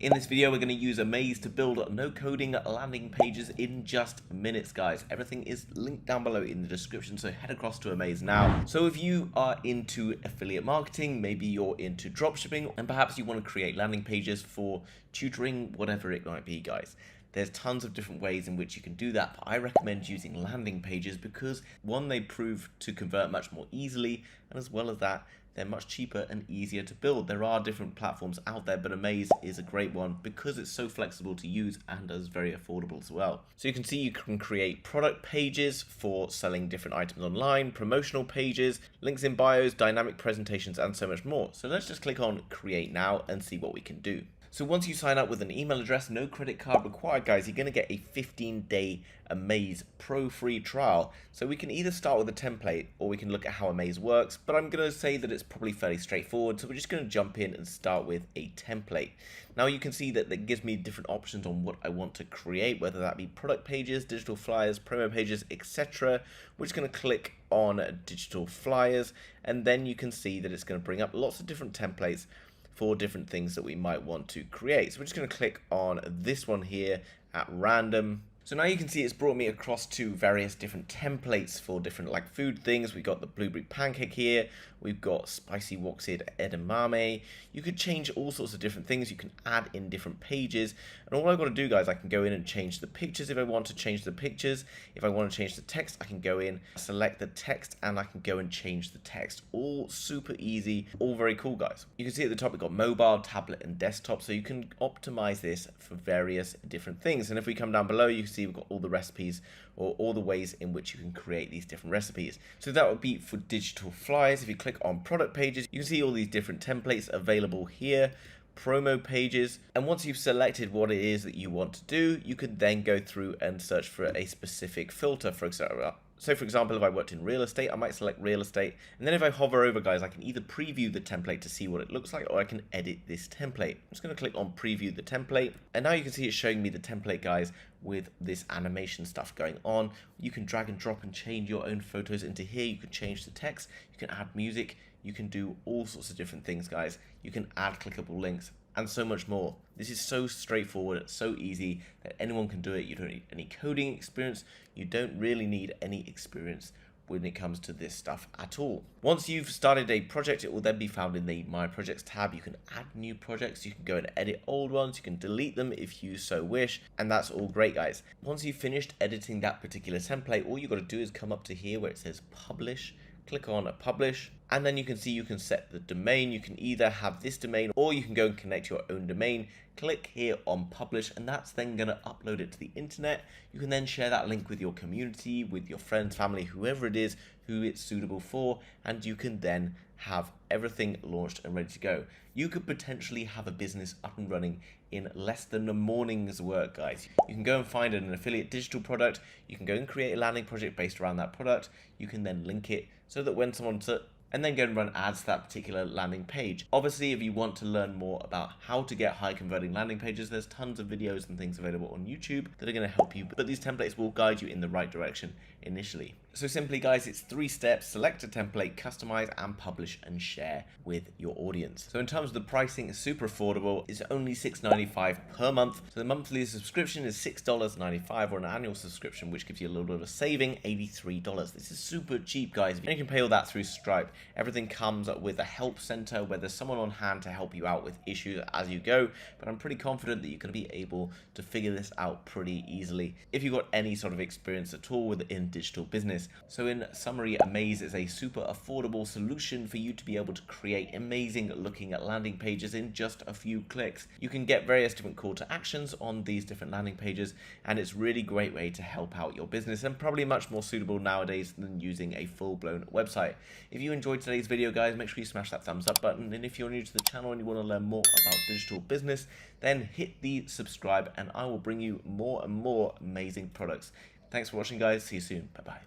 In this video, we're going to use Amaze to build no-coding landing pages in just minutes, guys. Everything is linked down below in the description, so head across to Amaze now. So if you are into affiliate marketing, maybe you're into dropshipping, and perhaps you want to create landing pages for tutoring, whatever it might be, guys. There's tons of different ways in which you can do that, but I recommend using landing pages because, one, they prove to convert much more easily, and as well as that, they're much cheaper and easier to build. There are different platforms out there, but Amaze is a great one because it's so flexible to use and is very affordable as well. So you can see you can create product pages for selling different items online, promotional pages, links in bios, dynamic presentations, and so much more. So let's just click on Create Now and see what we can do. So once you sign up with an email address, no credit card required, guys, you're going to get a 15-day Amaze Pro free trial. So we can either start with a template or we can look at how Amaze works, but I'm going to say that it's probably fairly straightforward. So we're just going to jump in and start with a template. Now you can see that it gives me different options on what I want to create, whether that be product pages, digital flyers, promo pages, etc. We're just going to click on digital flyers, and then you can see that it's going to bring up lots of different templates for different things that we might want to create. So we're just going to click on this one here at random. So now you can see it's brought me across to various different templates for different like food things. We've got the blueberry pancake here. We've got spicy woxid edamame. You could change all sorts of different things. You can add in different pages. And all I've got to do, guys, I can go in and change the pictures if I want to change the pictures. If I want to change the text, I can go in, select the text, and I can go and change the text. All super easy, all very cool, guys. You can see at the top we've got mobile, tablet, and desktop. So you can optimize this for various different things. And if we come down below, you can see we've got all the recipes or all the ways in which you can create these different recipes. So that would be for digital flyers. If you click on product pages, you can see all these different templates available here, promo pages, and once you've selected what it is that you want to do, you could then go through and search for a specific filter, for example. So for example, if I worked in real estate, I might select real estate. And then if I hover over, guys, I can either preview the template to see what it looks like, or I can edit this template. I'm just going to click on preview the template. And now you can see it's showing me the template, guys, with this animation stuff going on. You can drag and drop and change your own photos into here. You can change the text. You can add music. You can do all sorts of different things, guys. You can add clickable links and so much more. This is so straightforward, so easy that anyone can do it. You don't need any coding experience. You don't really need any experience when it comes to this stuff at all. Once you've started a project, it will then be found in the My Projects tab. You can add new projects, you can go and edit old ones, you can delete them if you so wish, and that's all great, guys. Once you've finished editing that particular template, all you got to do is come up to here where it says publish, click on publish, and then you can see you can set the domain. You can either have this domain or you can go and connect your own domain. Click here on publish, and that's then going to upload it to the internet. You can then share that link with your community, with your friends, family, whoever it is who it's suitable for, and you can then have everything launched and ready to go. You could potentially have a business up and running in less than a morning's work, guys. You can go and find an affiliate digital product. You can go and create a landing project based around that product. You can then link it so that when someone and then go and run ads to that particular landing page. Obviously, if you want to learn more about how to get high converting landing pages, there's tons of videos and things available on YouTube that are going to help you, but these templates will guide you in the right direction initially. So simply, guys, it's 3 steps: select a template, customize, and publish and share with your audience. So in terms of the pricing, it's super affordable. It's only $6.95 per month. So the monthly subscription is $6.95, or an annual subscription, which gives you a little bit of a saving, $83. This is super cheap, guys. And you can pay all that through Stripe. Everything comes with a help center where there's someone on hand to help you out with issues as you go, but I'm pretty confident that you're going to be able to figure this out pretty easily if you've got any sort of experience at all within digital business. So in summary, Amaze is a super affordable solution for you to be able to create amazing looking landing pages in just a few clicks. You can get various different call to actions on these different landing pages, and it's really great way to help out your business, and probably much more suitable nowadays than using a full-blown website. If you enjoyed today's video, guys, make sure you smash that thumbs up button, and if you're new to the channel and you want to learn more about digital business, then hit the subscribe and I will bring you more and more amazing products. Thanks for watching, guys. See you soon. Bye bye.